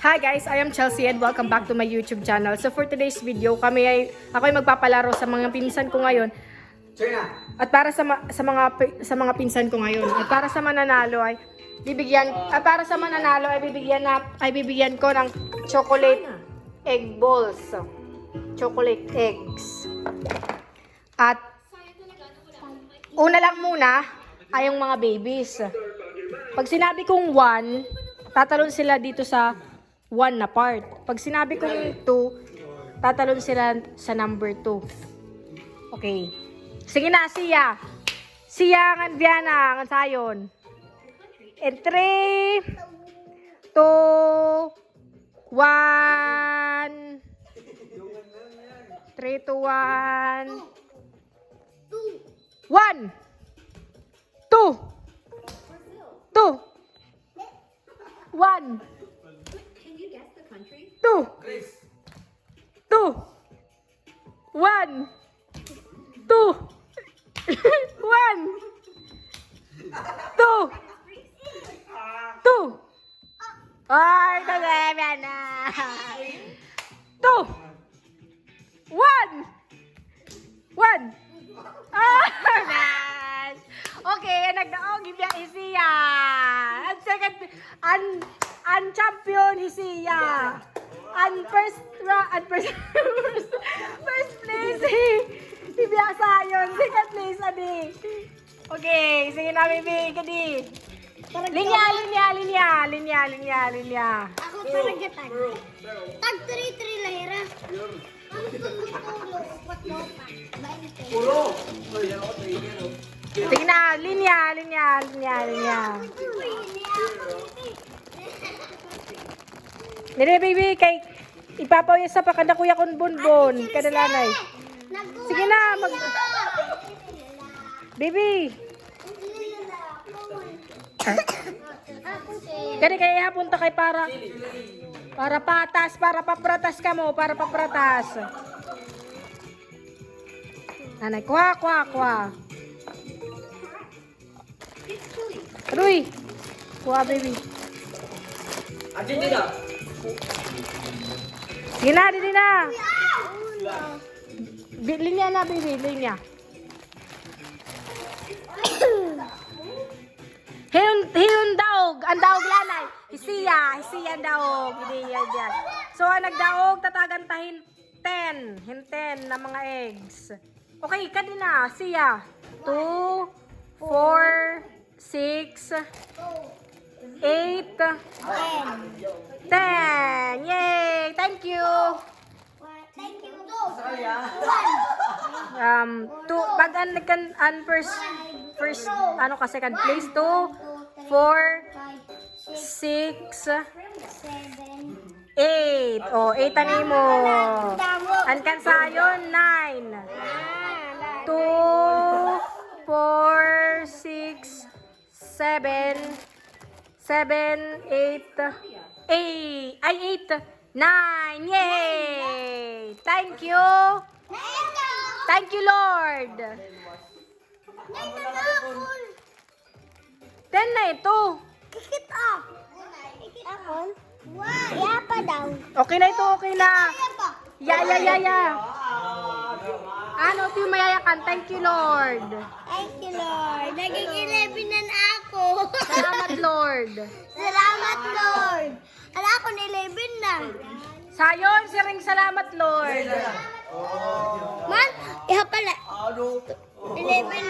Hi guys, I am Chelsea and welcome back to my YouTube channel. So for today's video, ako ay magpapalaro sa mga pinsan ko ngayon. At para sa mga pinsan ko ngayon. At para sa mananalo ay bibigyan ko ng chocolate egg balls. Chocolate eggs. At una lang muna ay yung mga babies. Pag sinabi kong 1, tatalon sila dito sa 1 na part. Pag sinabi kong 2, tatalon sila sa number 2. Okay. Sige na, Sia. Sia, ngan Viana, ngan Sayon. And 3, 2, 1. 3, 2, 1. 1, 2, 2, 1, 2, 2, 1, 2, 1, 2, 2. Ay, talaga na. 2, 1, 1. Oh, nice. Okay, nagdaog ibya isiya. Ang second, ang champion isiya. Ang first place ibya sayon. Second place adi. Okay, sige na baby, kadi. Linya. Ako parang gatag. Tag 3 lahira. Ang tulo upat mo pa. 20. Puro. Sige na, linya. Dire baby, kay ipapawisa pa kada kuya kon bonbon, kada lanay. Sige na, baby. Kani kaya punta kay para patas, para papratas ka mo, para papratas. Nanay, kwa. Aduy. Kwa baby. Anjing tidak. Sige na, dili na. Linya na baby, linya. Hiyon daog, ang daog lanay. Hisiya ang daog. Diyan. So, ang nagdaog, tatagan tahin 10 na mga eggs. Okay, kanina, siya. 2, 4, 6, 8, 10. Yay! Thank you! Thank you. Pag first, ano ka, second place, 2, 4, 6, 8. Oh, 8 ani mo. Ankan sayon, 9. 2, 4, 6, 7, 8, 9. Yay! Thank you! Thank you, Lord! 10 na ito. Kikit ah. Akon? Ya pa daw. Okay na ito, okay na. Ya pa. Ano, ito yung mayayakan. Thank you, Lord. Thank you, Lord. Naging 11 na ako. Salamat, Lord. Salamat, Lord. Ala ako na 11 na. Sayon, siring salamat, Lord. Man, iha pala. 11